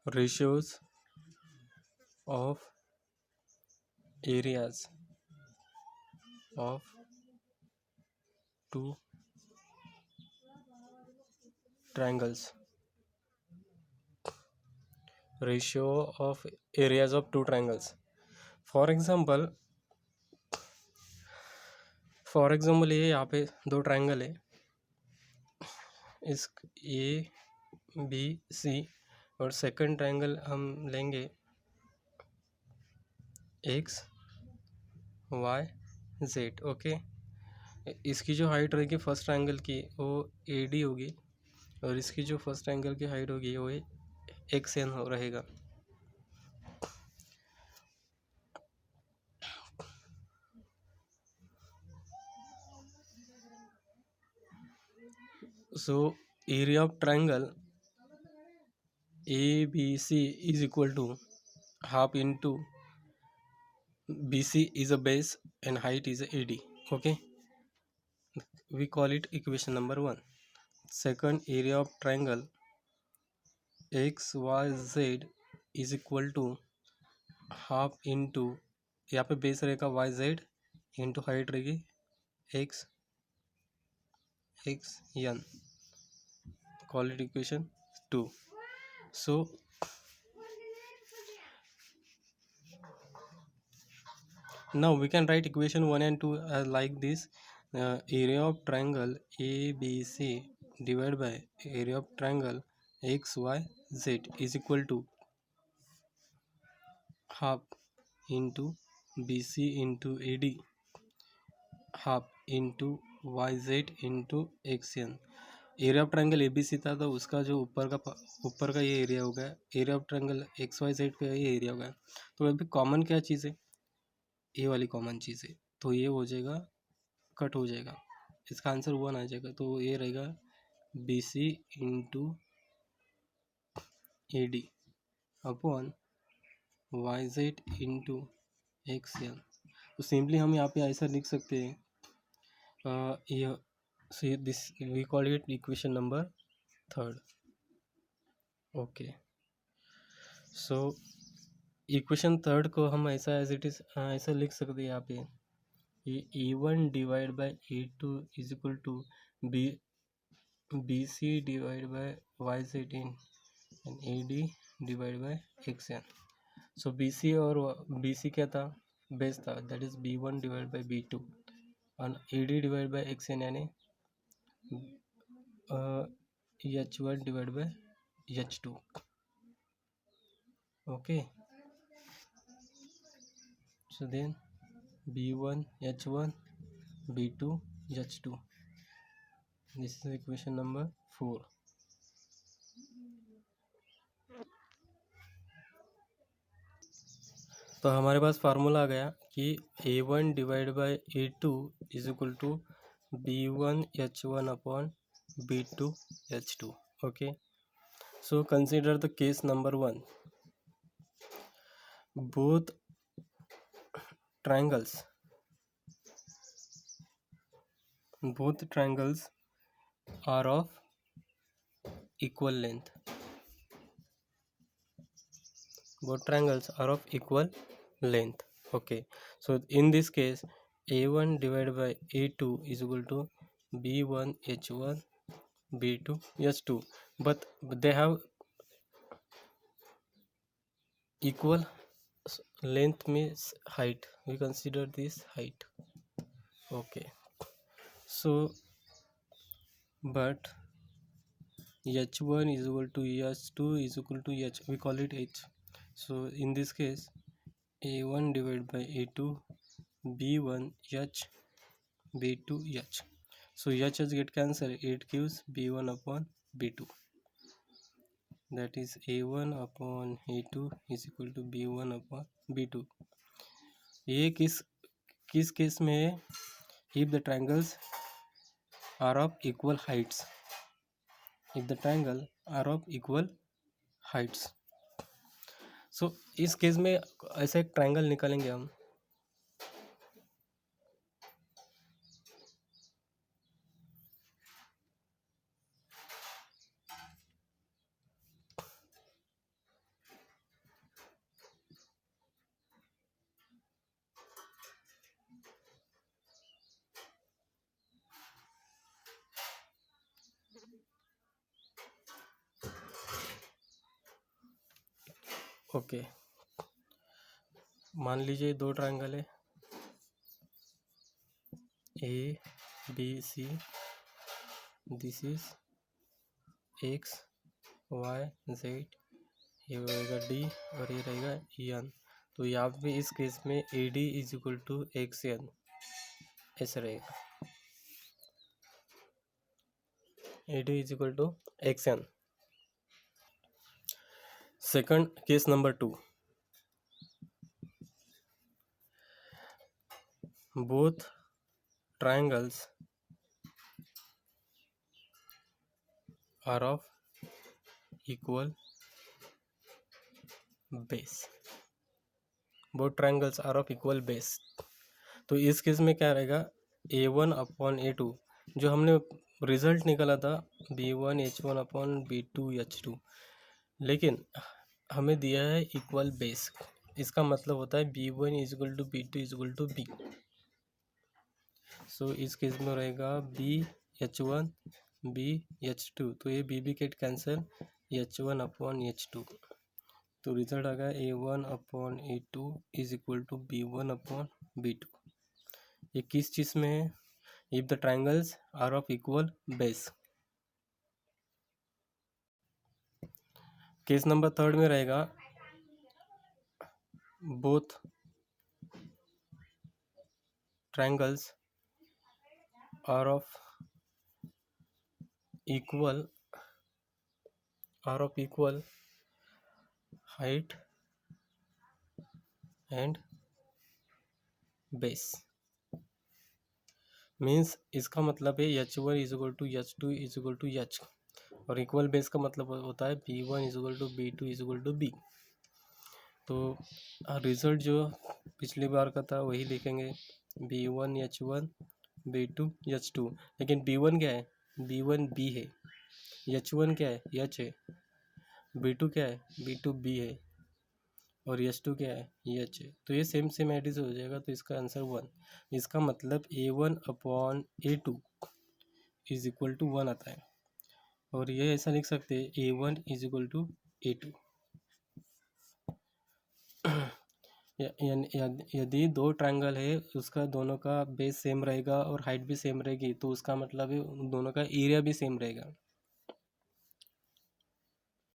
ratios of areas of two triangles. Ratio of areas of two triangles. For example ये यहाँ पे दो triangle है, इस ए बी सी, और सेकंड ट्रायंगल हम लेंगे एक्स वाई जेड. ओके, इसकी जो हाइट रहेगी फर्स्ट ट्रायंगल की वो ए डी होगी, और इसकी जो फर्स्ट ट्रायंगल की हाइट होगी वो एक्स एन रहेगा. So area of triangle ABC is equal to half into BC is a base and height is AD. Okay, we call it equation number 1. Second, area of triangle XYZ is equal to half into, यहाँ पे base रहेगा YZ into height रहेगी X N. Call it equation 2. So now we can write equation 1 and 2 like this. Area of triangle ABC divided by area of triangle XYZ is equal to half into BC into AD, half into YZ into XN. Area of triangle ABC था तो उसका जो ऊपर का ये area हो गया, area of triangle XYZ का ये एरिया हो गया. तो अभी कॉमन क्या चीज़ है, ये वाली कॉमन चीज़ है, तो ये हो जाएगा, कट हो जाएगा, इसका आंसर 1 आ जाएगा. तो ये रहेगा BC into AD upon YZ into XN. तो सिंपली हम यहाँ पे ऐसा लिख सकते हैं, ये this we call it equation number 3. Okay, so equation 3 को हम ऐसा एज इट इज़ ऐसा लिख सकते हैं यहाँ पे, ये A1 divide by A2 is equal to BC divide by YZ in and AD divide by XN. So BC और BC क्या था, बेस था, that is B1 divide by B2 और AD डिवाइड बाय XN यानी H1 divide by H2. Okay, so then B1 H1 B2 H2. This is equation number 4. तो हमारे पास formula आ गया कि A1 divide by A2 is equal to B1 H1 upon B2 H2. Okay, so consider the case number 1. Both triangles are of equal length. Both triangles are of equal length. Okay, so in this case A1 divided by A2 is equal to B1 H1 B2 H2, but they have equal length means height, we consider this height. Okay, so but H1 is equal to H2 is equal to H, we call it H. So in this case A1 divided by A2 B1 H B2 H. So H get cancelled, it gives B1 upon B2, that is A1 upon A2 is equal to B1 upon B2. ये किस case में है, if the triangles are of equal heights, if the triangle are of equal heights. So इस case में ऐसा एक triangle निकालेंगे हम, ओके, मान लीजिए दो ट्रायंगल है A B C, this is X Y Z, ये रहेगा डी और ये रहेगा एन। तो यहाँ पे इस केस में A D is equal to X N ऐसे रहेगा, A D is equal to X N. Second case number 2, both triangles are of equal base, both triangles are of equal base। तो इस case में क्या रहेगा, a1 upon a2, जो हमने result निकाला था b1 h1 upon b2 h2, लेकिन हमें दिया है इक्वल बेस। इसका मतलब होता है b1 is equal to b2 is equal to b। So इस केस में रहेगा b h1 b h2, तो ये b cat cancel, h1 upon h2, तो रिजल्ट आ गया a1 upon a2 is equal to b1 upon b2। ये किस चीज़ में है, if the triangles are of equal base. Case number 3 में रहेगा both triangles are of equal height and base. Means इसका मतलब है h1 is equal to h2 is equal to h, और इक्वल बेस का मतलब होता है b1 is equal to b2 is equal to b। तो रिजल्ट जो पिछली बार का था वही लिखेंगे, b1 h1 b2 h2, लेकिन b1 क्या है, b1 b है, h1 क्या है, h है, b2 क्या है, b2 b है, और h2 क्या है, h है। तो ये सेम एडिस हो जाएगा, तो इसका आंसर 1। इसका मतलब a1 upon a2 is equal to 1 आता है, और ये ऐसा लिख सकते हैं a1 is equal to a2। यदि दो ट्रायंगल है उसका दोनों का बेस सेम रहेगा और हाइट भी सेम रहेगी, तो उसका मतलब है उन दोनों का एरिया भी सेम रहेगा।